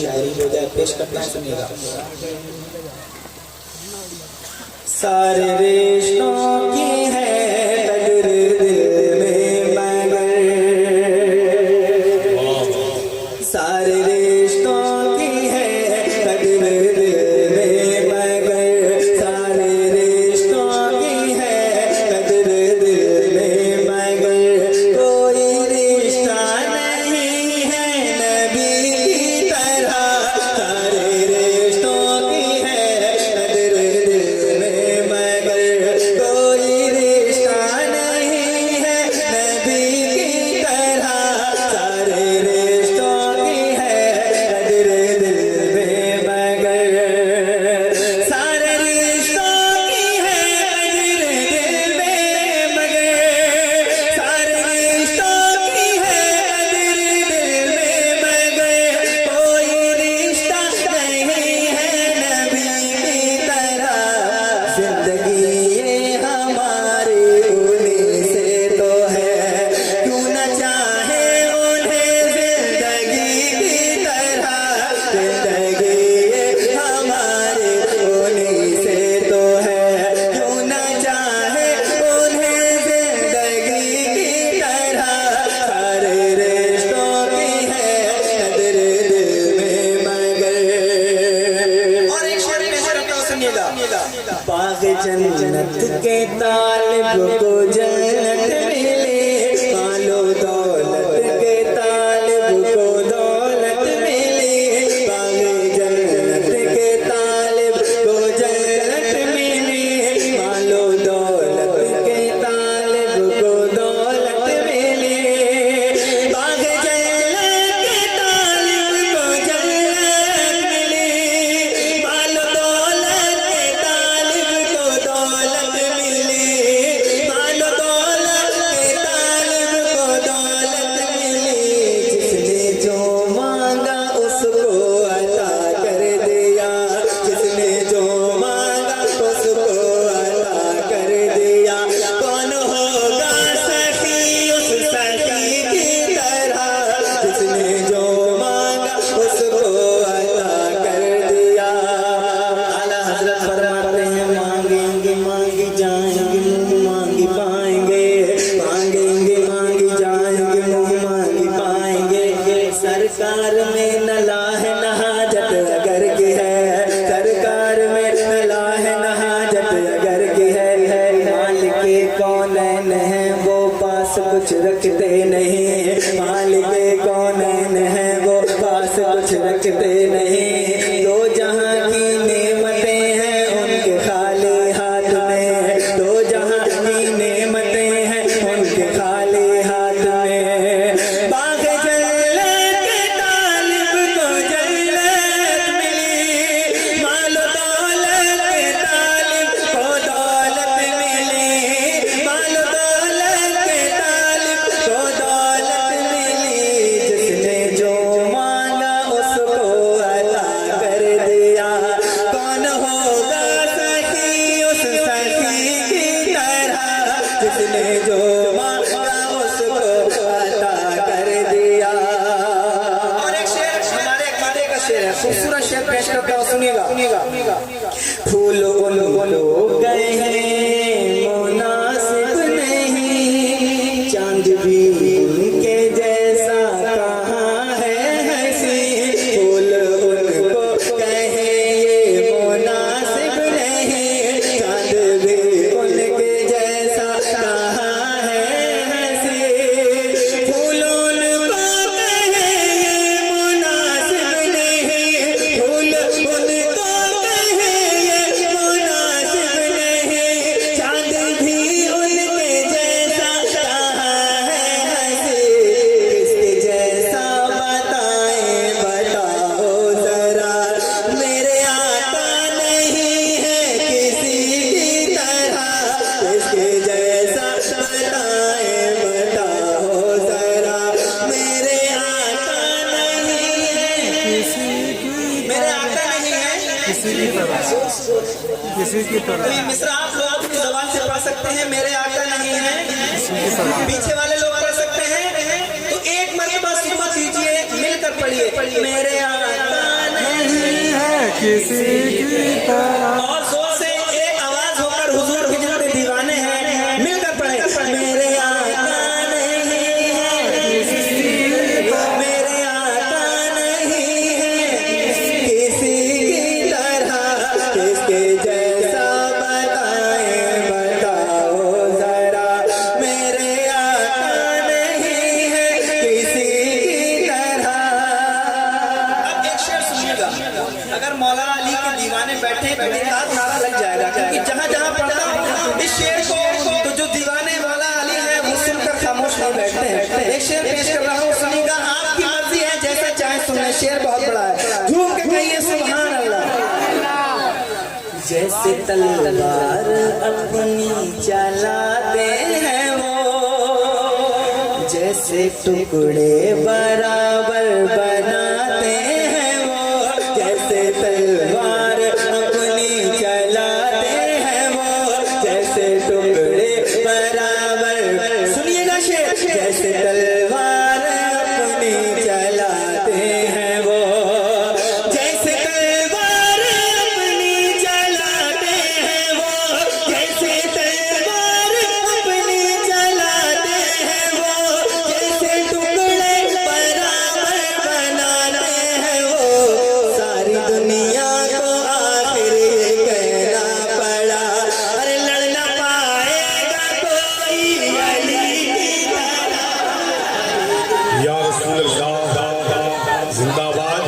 शायरी हो जाए, पेश करता हूँ, सुनिएगा। सारे रिश्तों की है कदर दिल में मगर, सारे रिश्तों की है कदर दिल में मगर, सारे रिश्तों की है कदर दिल में मगर, कोई रिश्ता नहीं है नबी की तरह, सारे रिश्तों की है कदर दिल में मगर, कोई रिश्ता नहीं है नबी की तरह, सारे रिश्तों की है कदर दिल में मगर, सारे रिश्तों की है कदर दिल में मगर, सारे रिश्तों की है कदर दिल में मगर, कोई रिश्ता नहीं है नबी की तरह, जिंदगी ये हमारी उन्हीं से तो है, क्यों न चाहे उन्हें जिंदगी की तरह, जिंदगी ये हमारी उन्हीं से तो है, क्यों न चाहे उन्हें जिंदगी की तरह, सारे रिश्तों की है कदर दिल में मगर। और एक शेर पेश करता हूँ, सुनिएगा। बाग जन्नत के तालिब को जन्नत मिले, मालो दौलत के तालिब को दौलत मिले, बाग जन्नत के तालिब को जन्नत मिले, मालो दौलत के तालिब को दौलत मिले, बाग जन्नत के तालिब को जन्नत मिले, मालो दौलत के तालिब को दौलत मिले, मालो दौलत के तालिब को दौलत मिले, जिसने जो मांगा उसको अता कर दिया, जिसने जो मांगा उसको अता कर दिया, कौन होगा सखी उस सखी की तरह, जिसने जो मांगा उसको अता कर दिया। आला हजरत फरमाते हैं, मांगेंगे मांगी जाएंगे मुंह मांगी पाएंगे, मांगेंगे मांगी जाएंगे मुंह मांगी पाएंगे, सरकार में न लाह न हाजत अगर की है, सरकार में न लाह न हाजत अगर की है, मालिक कौनैन है वो पास कुछ रखते नहीं, मालिक कौनैन है वो पास कुछ रखते नहीं, दो जहां की नेमतें हैं उनके खाली हाथ में, दो जहां की नेमतें हैं उनके खाली हाथ में, बाग जन्नत के तालिब को जन्नत मिली, मालो दौलत के तालिब को दौलत मिली, मालो दौलत के तालिब को दौलत मिली, जिसने जो मांगा उसको अता कर दिया, कौन होगा सखी उस सखी की तरह, जिसने जो मांगा उसको अता कर दिया। और एक शेर हमारे खाने का शेर है, खूबसूरत शेर पेश करता हूँ, सुनिएगा। फूल उन लोग गए हैं मुनासिब नहीं, चांद भी उनके जैसा कहाँ है हंसी, फूल उनको कहे ये मुनासिब नहीं, चांद भी उनके जैसा कहाँ है हंसी, फूल उनको कहे ये मुनासिब नहीं, फूल उनको कहे ये मुनासिब नहीं, चांद भी उनके जैसा कहाँ है हंसी, किसके जैसा बताएं बताओ जरा, मेरे आका नहीं है किसी की तरह, किसके जैसा बताएं बताओ जरा, मेरे आका नहीं है किसी की, मेरे आका नहीं है किसी की तरह, किसी की तरह। तो ये मिसरा आप लोग अपनी ज़बान से पढ़ सकते हैं, मेरे आका नहीं है किसी की तरह, पीछे वाले लोग पढ़ सकते हैं, तो एक मरतबा सुबह कीजिए, मिलकर पढ़िए, मेरे आका किसी की तरह। और जोर से एक आवाज होकर हुजूर हिजरत दीवाने हैं मिलकर पढ़े। मेरे आका नहीं है, मेरे आका नहीं है किसी की तरह, किसके जैसा बताए बताओ जरा। मेरे आका नहीं है किसी की तरह। अब एक शेर सुनिएगा, अगर मौलाना अली के दीवाने बैठे तो एक आध नारा लग जाएगा, क्योंकि जहां जहां पढ़ता हूं इस शेर को तो जो दीवाने मौला अली है वो सुनकर खामोश नहीं बैठते हैं। एक शेर पेश कर रहा हूं, सुनिएगा, आपकी मर्जी है जैसा चाहे सुने। शेर बहुत बड़ा है, झूम के कहिए सुभान अल्लाह। जैसे तलवार अपनी चलाते हैं वो, जैसे टुकड़े बराबर बनाते हैं वो, जैसे तलवार अपनी चलाते हैं वो, जैसे टुकड़े बराबर। सुनिएगा शेर, जैसे तलवार अपनी चलाते हैं वो, जैसे तलवार अपनी चलाते हैं वो, जैसे तलवार अपनी चलाते हैं वो, जैसे टुकड़े बराबर बनाते हैं वो। सारी दुनिया को आखिर ये कहना पड़ा, अरे लड़ना पाएगा कोई अली की तरह। या रसूल अल्लाह जिंदाबाद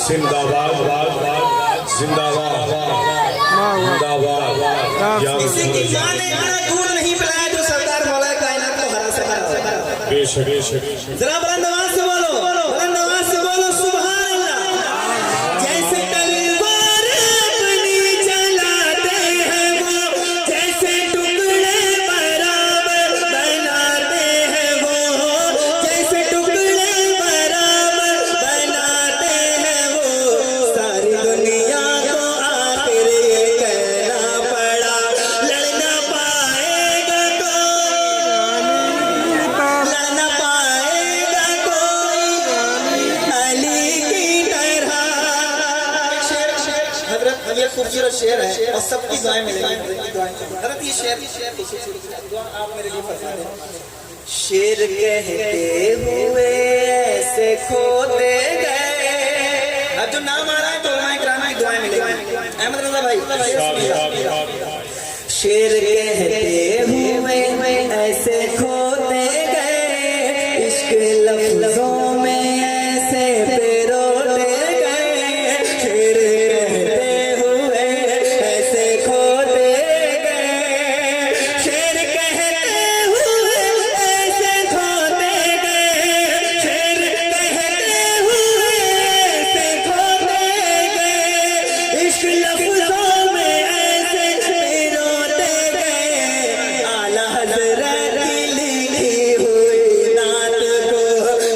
जिंदाबाद जिंदाबाद जिंदाबाद या किसी रसूल की अल्लाह। जान ने इतना दूर नहीं पिलाया जो सरदार मौला कायनात को हरा सका। बेशक बेशक जरा बुलंद आवाज से बोलो, बुलंद आवाज से बोलो सुभान अल्लाह। जैसे तलवार अपनी चलाते हैं वो, जैसे टुकड़े बराबर बनाते हैं वो, जैसे टुकड़े बराबर बनाते हैं वो। सारी दुनिया को आखिर ये कहना पड़ा, लड़ना पाएगा कोई, लड़ना पाएगा कोई अली की तरह। हजरत ये खूबसूरत शेर है और सबकी दुआएं मिलेंगी। हजरत ये शेर दुआ आप मेरे लिए फरमा दें। शेर कहते हुए ऐसे खोते गए। अब जो नाम आ रहा है तो उलमाए किराम की दुआएं मिलेंगी। अहमद रजा भाई शेर कहते हुए ऐसे खोते गए, इश्क लफ्जों में ऐसे पिरोते गए। शेर कहते हुए ऐसे खोते गए, शेर कहते हुए ऐसे खोते गए, शेर कहते हुए ऐसे खोते गए। इश्क लफ्जों में ऐसे पिरोते गए। आला हज़रत की लिखी हुई नात को,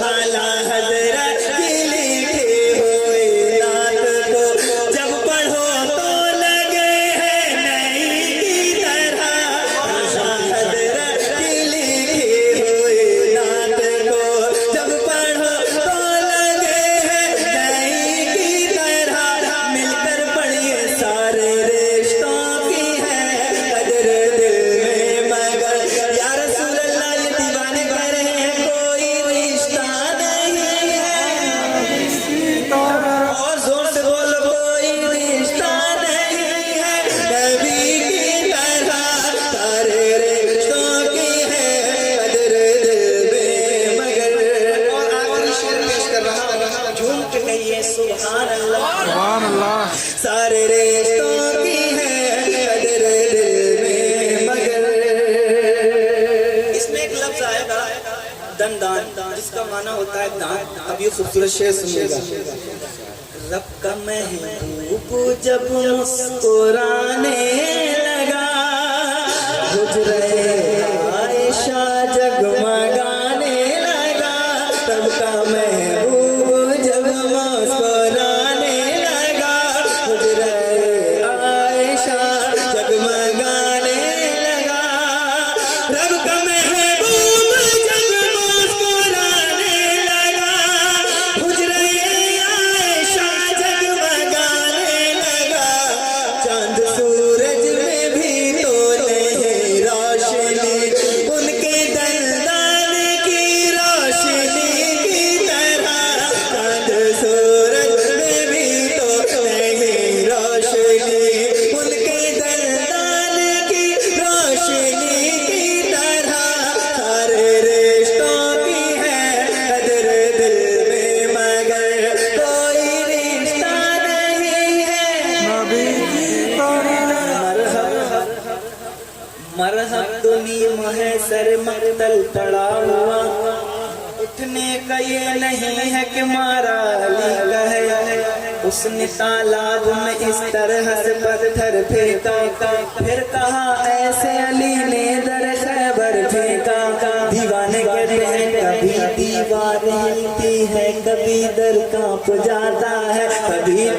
आला हज़रत की लिखी हुई नात को जब पढ़ो तो लगे है नई की तरह। आला हज़रत की लिखी हुई नात को जब पढ़ो तो लगे है नई की तरह। मिलकर पढ़िए सारे रिश्तों की है कदर दिल में मगर। या रसूल अल्लाह ये दीवाने कह रहे हैं कोई रिश्ता नहीं है, और जोर से बोलो कोई रिश्ता नहीं है नबी की तरह। सारे रिश्तों की है कदर दिल में मगर। और आखिरी शेर पेश कर रहा हूं, झूम के कहिए सुभान अल्लाह। सुभान अल्लाह। सारे रिश्तों की है कदर दिल में मगर। इसमें एक लफ्ज आएगा दंदान, जिसका माना होता है दांत। अब ये खूबसूरत शेर सुनिएगा। रब का महबूब जब मुस्कुराने लगा, गुजरे आयशा जगमगाने लगा। रब का महबूब जब मुस्कुराने लगा, गुजरे आयशा जगमगाने लगा। रब का महबूब जब मुस्कुराने लगा, गुजरे आयशा जगमगाने यूं है सर मक्तल पड़ा हुआ, उठने का ये नहीं है कि मारा अली का है। उसने तालाब में इस तरह से पत्थर फेंका, फिर कहा ऐसे अली ने दर खैबर फेंका। दीवाने कहते हैं कभी दीवार हिलती है, कभी दर कांप जाता है, कभी